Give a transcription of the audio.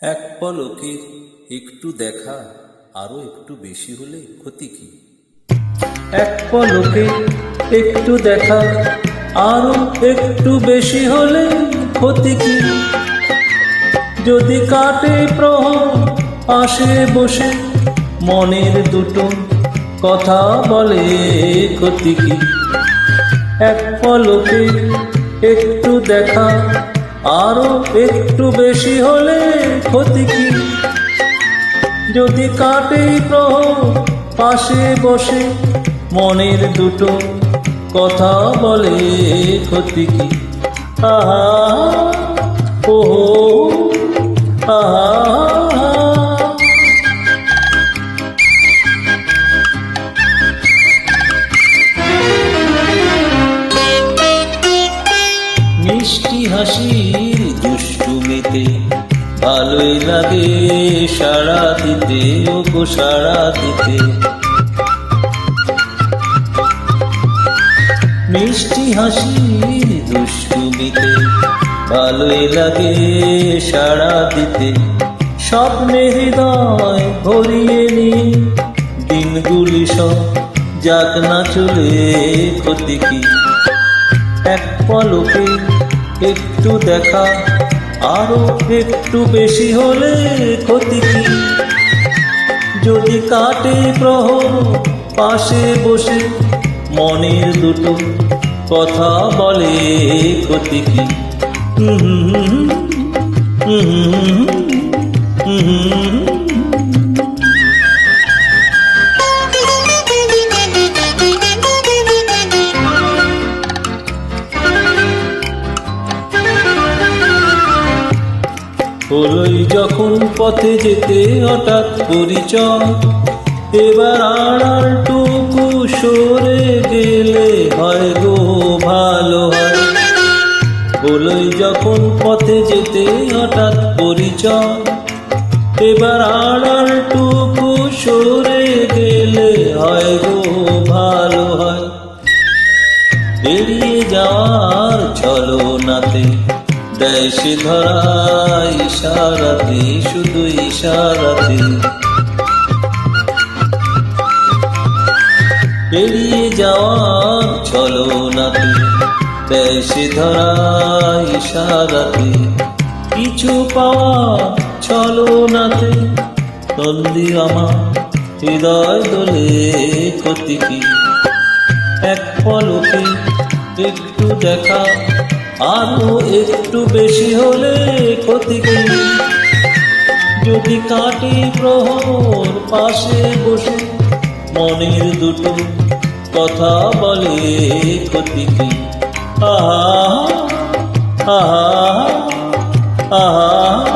এক পলকে একটু দেখা আরো একটু বেশি হলে ক্ষতি কি? এক পলকে একটু দেখা আরো একটু বেশি হলে ক্ষতি কি? যদি কাটে প্রহর পাশে বসে মনের দুটো কথা বলে ক্ষতি কি? এক পলকে একটু দেখা আরো একটু বেশি হলে ক্ষতি কি? যদি কাটে প্রহর পাশে বসে মনের দুটো কথা বলে ক্ষতি কি? আহা ওহো আহা মিষ্টি হাসির দুষ্টুমিতে ভালোই লাগে সাড়া দিতে, ও গো সাড়া দিতে। মিষ্টি হাসির দুষ্টুমিতে ভালোই লাগে সাড়া দিতে। স্বপ্নে হৃদয় ভরিয়ে নিয়ে দিনগুলি সব যাক না চলে ক্ষতি কি? এক পলকে একটু দেখা আরো একটু বেশি হলে ক্ষতি কি? যদি কাটে প্রহর পাশে বসে মনের দুটো কথা বলে ক্ষতি কি? হলোই যখন পথে যেতে হঠাৎ পরিচয়, এবার আড়ালটুকু সরে গেলে হয় গো ভালো হয়। হলোই যখন পথে যেতে হঠাৎ পরিচয়, এবার আড়ালটুকু সরে গেলে হয় গো ভালো হয়। এড়িয়ে যাওয়ার ছলনাতে দেয় সে ধরা ইশারাতে, শুধু ইশারাতে। এড়িয়ে যাওয়ার ছলনাতে দেয় সে ধরা ইশারাতে। কিছু পাওয়া ছলনাতে তন্দি আমার হৃদয় দোলে ক্ষতি কি? এক পলকে একটু দেখা আরো একটু বেশি হলে ক্ষতি কি? যদি কাটে প্রহর পাশে বসে মনের দুটো কথা বলে ক্ষতি কি? আহা আহা আহা